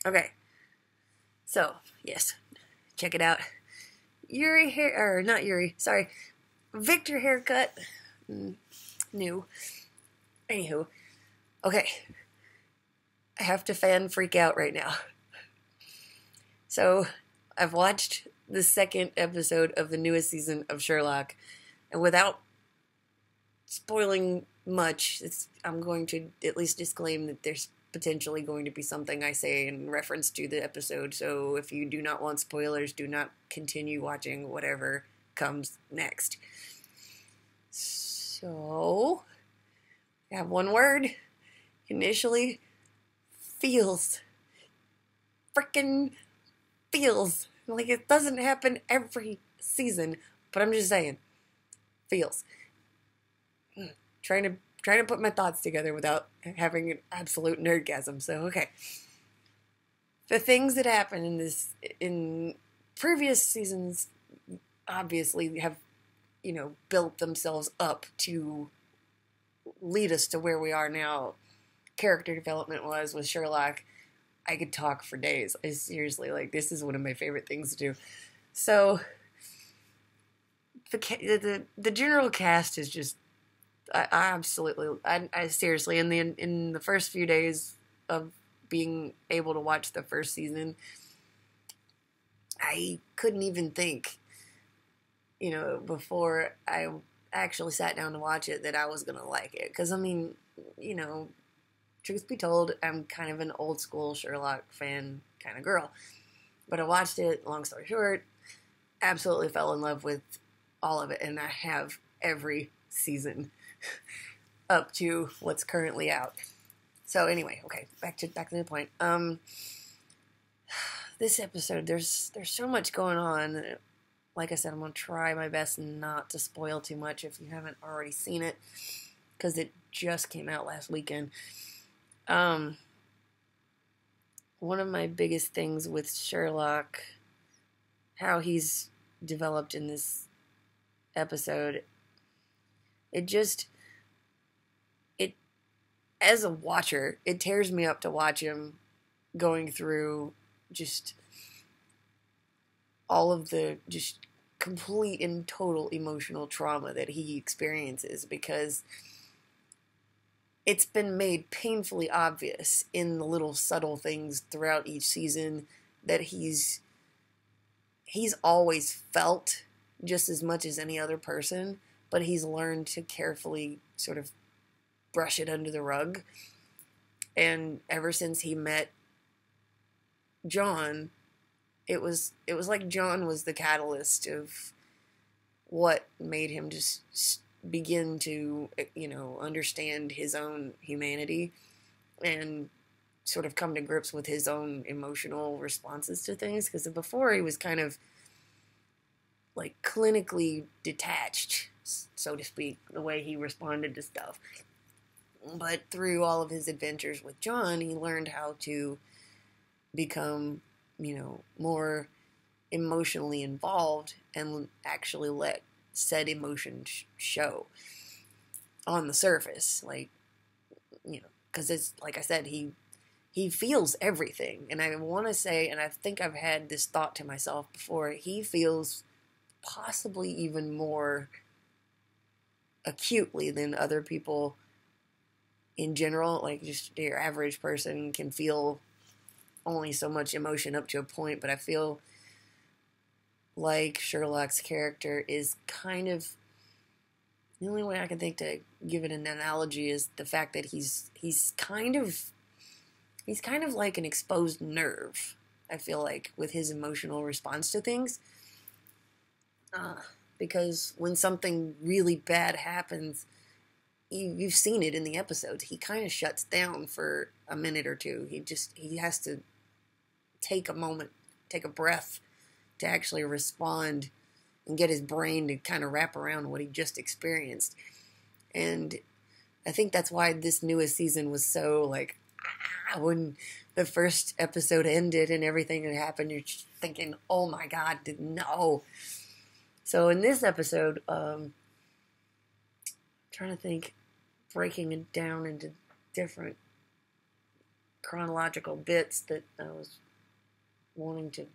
Okay, so, yes, check it out. Yuri hair, or not Yuri, sorry, Victor haircut. New. Anywho, okay, I have to fan freak out right now. So, I've watched the second episode of the newest season of Sherlock, and without spoiling much, I'm going to at least disclaim that there's potentially going to be something I say in reference to the episode, so if you do not want spoilers, do not continue watching whatever comes next. So, I have one word. Initially, feels. Frickin' feels. Like, it doesn't happen every season, but I'm just saying. Feels. Trying to put my thoughts together without having an absolute nerdgasm. So, okay. The things that happen in previous seasons obviously have, built themselves up to lead us to where we are now. Character development was with Sherlock. I could talk for days. I seriously, this is one of my favorite things to do. So, the general cast is just, I absolutely, I seriously, in the first few days of being able to watch the first season, I couldn't even think, before I actually sat down to watch it, that I was going to like it. Because, truth be told, I'm kind of an old school Sherlock fan kind of girl. But I watched it, long story short, absolutely fell in love with all of it. And I have every season up to what's currently out. So anyway, okay, back to the point. This episode, there's so much going on. Like I said, I'm gonna try my best not to spoil too much if you haven't already seen it, because it just came out last weekend. One of my biggest things with Sherlock, how he's developed in this episode, as a watcher, it tears me up to watch him going through just all of the just complete and total emotional trauma that he experiences, because it's been made painfully obvious in the little subtle things throughout each season that he's always felt just as much as any other person, but he's learned to carefully sort of brush it under the rug. And ever since he met John, it was like John was the catalyst of what made him just begin to, understand his own humanity and sort of come to grips with his own emotional responses to things. Because before, he was kind of clinically detached, so to speak, the way he responded to stuff. But through all of his adventures with John, he learned how to become, more emotionally involved and actually let said emotion show on the surface. Because it's, like I said, he feels everything. And I want to say, and I think I've had this thought to myself before, he feels possibly even more acutely than other people in general. Just your average person can feel only so much emotion up to a point, but I feel like Sherlock's character is kind of, the only way I can think to give it an analogy is the fact that he's kind of like an exposed nerve, I feel like, with his emotional response to things. Because when something really bad happens, you've seen it in the episodes, he kind of shuts down for a minute or two. He has to take a moment, take a breath to actually respond and get his brain to kind of wrap around what he just experienced. And I think that's why this newest season was so when the first episode ended and everything had happened, you're just thinking, oh my God, no. So in this episode, I'm trying to think, breaking it down into different chronological bits that I was wanting to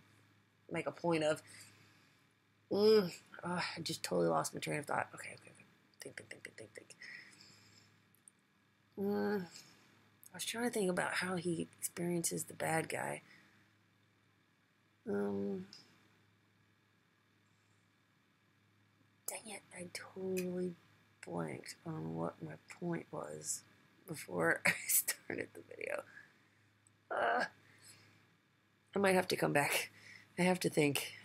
make a point of. Oh, I just totally lost my train of thought. Okay. Think. I was trying to think about how he experiences the bad guy. Dang it, I totally blanked on what my point was before I started the video. I might have to come back. I have to think.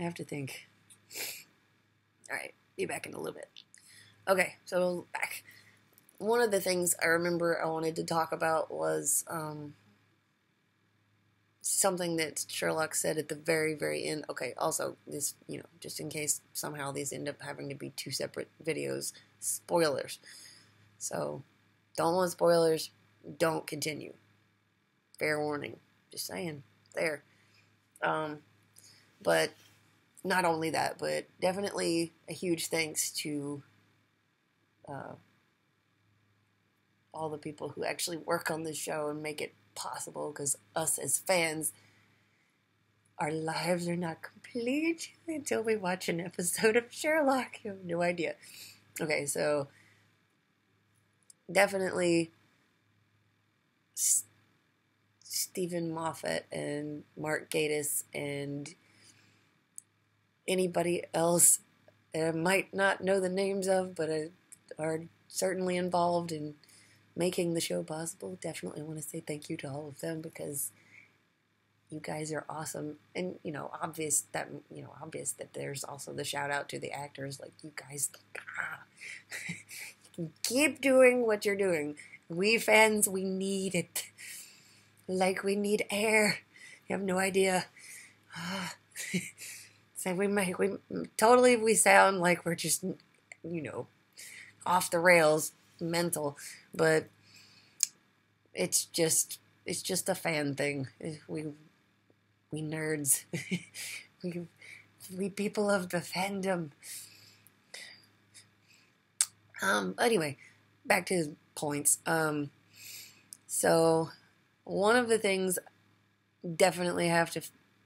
Alright, be back in a little bit. Okay, so back. One of the things I remember I wanted to talk about was something that Sherlock said at the very, very end. Okay, also, this, just in case somehow these end up having to be two separate videos, spoilers. So, don't want spoilers, don't continue. Fair warning. Just saying. There. But not only that, but definitely a huge thanks to all the people who actually work on this show and make it possible, because us as fans, our lives are not complete until we watch an episode of Sherlock. You have no idea. Okay, so definitely Stephen Moffat and Mark Gatiss and anybody else that I might not know the names of, but are certainly involved in making the show possible. Definitely want to say thank you to all of them, because you guys are awesome. And obvious that there's also the shout out to the actors. Like, you guys keep doing what you're doing. We fans, we need it. Like we need air. You have no idea. So we sound like we're just, off the rails, mental, but it's just a fan thing. We nerds, we people of the fandom. Anyway, back to points. So one of the things definitely have to,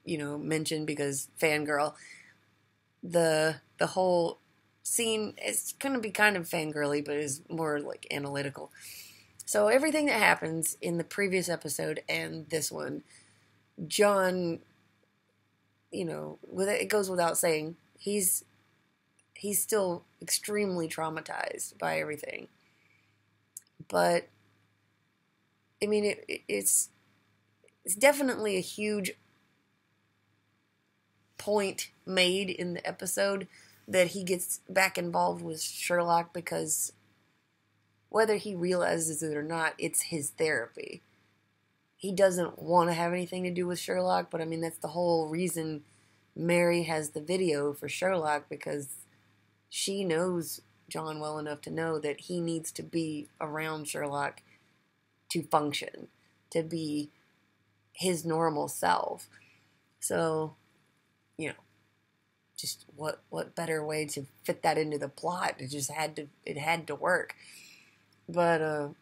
mention, because fangirl, the whole scene is going to be kind of fangirly, but is more like analytical. So everything that happens in the previous episode and this one, John, it goes without saying, he's still extremely traumatized by everything. But I mean, it's definitely a huge point made in the episode that he gets back involved with Sherlock, because whether he realizes it or not, it's his therapy. He doesn't want to have anything to do with Sherlock, but I mean, that's the whole reason Mary has the video for Sherlock, because she knows John well enough to know that he needs to be around Sherlock to function, to be his normal self. So, just what better way to fit that into the plot? It had to work. But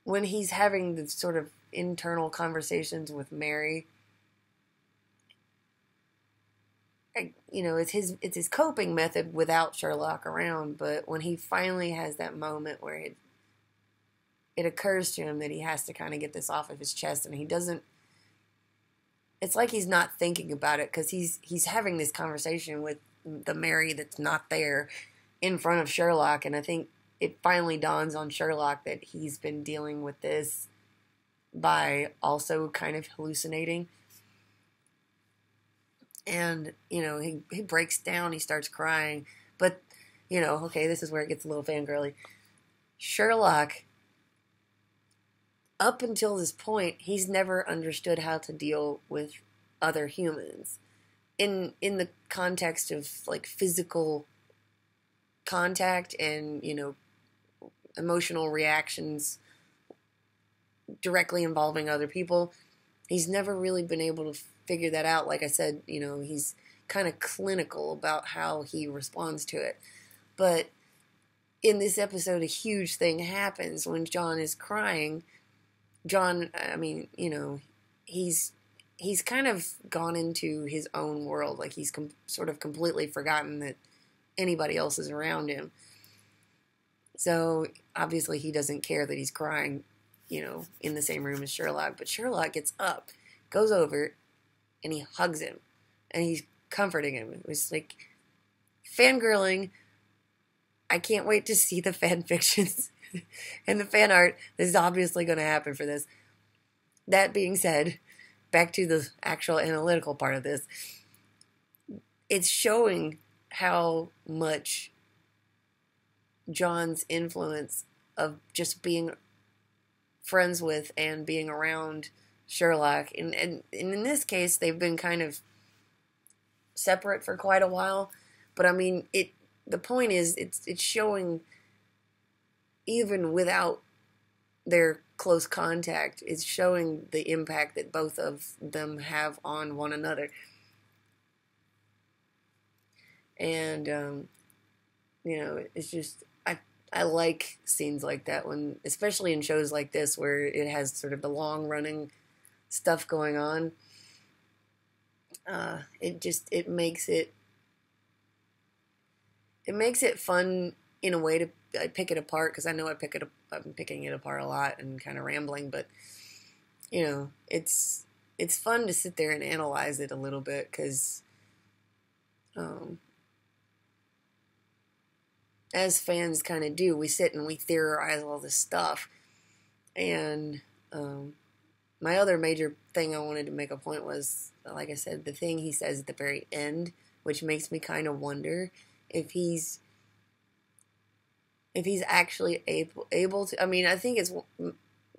when he's having the sort of internal conversations with Mary, it's his coping method without Sherlock around. But when he finally has that moment where it occurs to him that he has to kind of get this off of his chest, and he doesn't, it's like he's not thinking about it, because he's having this conversation with the Mary that's not there in front of Sherlock, and I think it finally dawns on Sherlock that he's been dealing with this by also kind of hallucinating. And, he breaks down, he starts crying, but, okay, this is where it gets a little fangirly. Sherlock, up until this point, he's never understood how to deal with other humans in the context of like physical contact and emotional reactions directly involving other people. He's never really been able to figure that out. Like I said, he's kind of clinical about how he responds to it. But in this episode, a huge thing happens when John is crying. John, I mean, he's kind of gone into his own world. Like he's sort of completely forgotten that anybody else is around him. So obviously he doesn't care that he's crying, in the same room as Sherlock. But Sherlock gets up, goes over, and he hugs him, and he's comforting him. It was like fangirling. I can't wait to see the fan fictions and the fan art. This is obviously going to happen for this. That being said, back to the actual analytical part of this. It's showing how much John's influence of just being friends with and being around Sherlock, and in this case, they've been kind of separate for quite a while. But I mean, the point is, it's showing, even without their close contact, it's showing the impact that both of them have on one another. And it's just, I like scenes like that, when, especially in shows like this where it has sort of the long running stuff going on. It makes it fun in a way to pick it apart, because I know I'm picking it apart a lot and kind of rambling, but it's fun to sit there and analyze it a little bit, because as fans kind of do, we sit and we theorize all this stuff. And my other major thing I wanted to make a point was, like I said, the thing he says at the very end, which makes me kind of wonder if he's actually able to. I mean, I think it's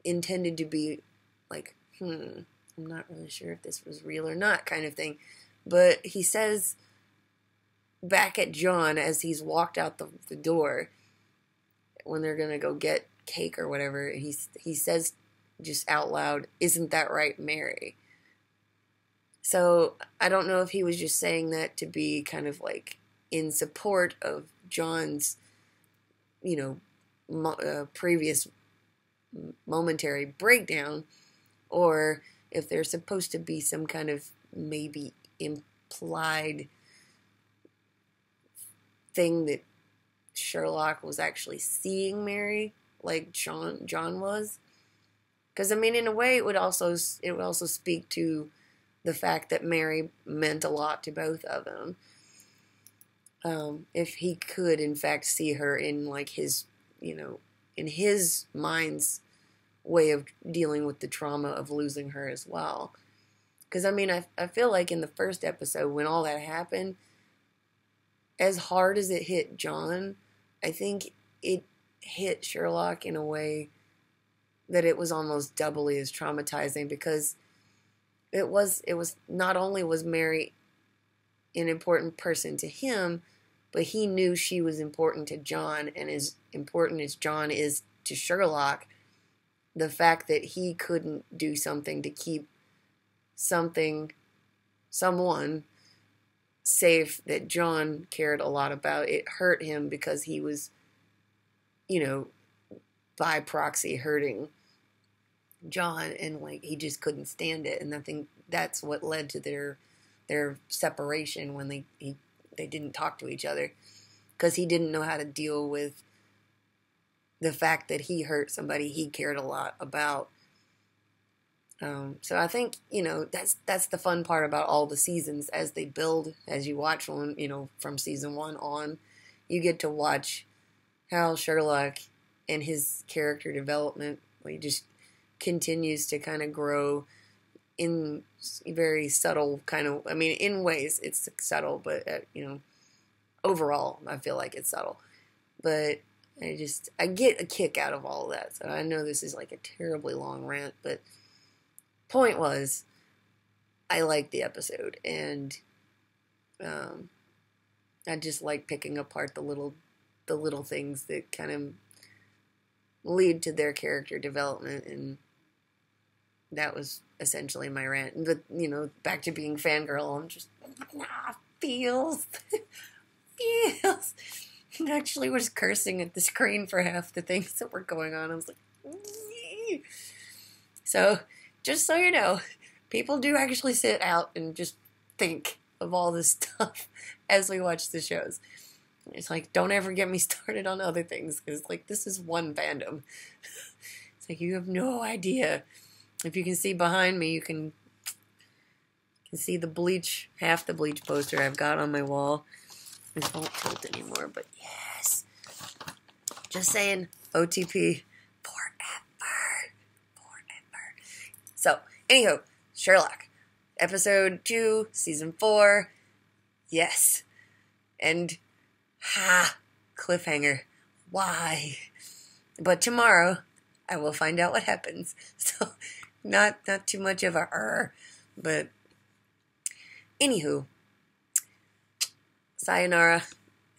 intended to be like, I'm not really sure if this was real or not, kind of thing. But he says back at John as he's walked out the door, when they're gonna go get cake or whatever, he says just out loud, "Isn't that right, Mary?" So I don't know if he was just saying that to be kind of like in support of John's, previous momentary breakdown, or if there's supposed to be some kind of maybe implied thing that Sherlock was actually seeing Mary like John was. Because I mean, in a way, it would also speak to the fact that Mary meant a lot to both of them. If he could, in fact, see her in like his, in his mind's way of dealing with the trauma of losing her as well. Because I mean, I feel like in the first episode, when all that happened, as hard as it hit John, I think it hit Sherlock in a way that it was almost doubly as traumatizing, because it was not only was Mary an important person to him, but he knew she was important to John, and as important as John is to Sherlock, the fact that he couldn't do something to keep someone safe that John cared a lot about, it hurt him, because he was, by proxy hurting John, and like he just couldn't stand it. And I think that's what led to their separation, when they didn't talk to each other, because he didn't know how to deal with the fact that he hurt somebody he cared a lot about. So I think, that's the fun part about all the seasons as they build, as you watch one, from season 1 on, you get to watch how Sherlock and his character development, he just continues to kind of grow in very subtle kind of, I mean, in ways it's subtle, but, overall, I feel like it's subtle. But I get a kick out of all of that. So I know this is like a terribly long rant, but point was, I liked the episode, and I just like picking apart the little things that kind of lead to their character development, and that was essentially my rant. But back to being fangirl, I'm just feels. I actually was cursing at the screen for half the things that were going on. I was like, So, just so you know, people do actually sit out and just think of all this stuff as we watch the shows. It's like, don't ever get me started on other things, because, like, this is one fandom. It's like, you have no idea. If you can see behind me, you can see the Bleach, half the Bleach poster I've got on my wall. This won't tilt anymore, but yes. Just saying, OTP forever. So, anywho, Sherlock. Episode 2, Season 4. Yes. And, cliffhanger. Why? But tomorrow, I will find out what happens. So, not too much of a but anywho, sayonara,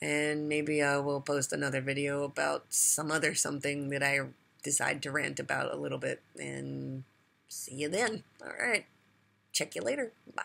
and maybe I will post another video about some other something that I decide to rant about a little bit, and see you then. All right. Check you later. Bye.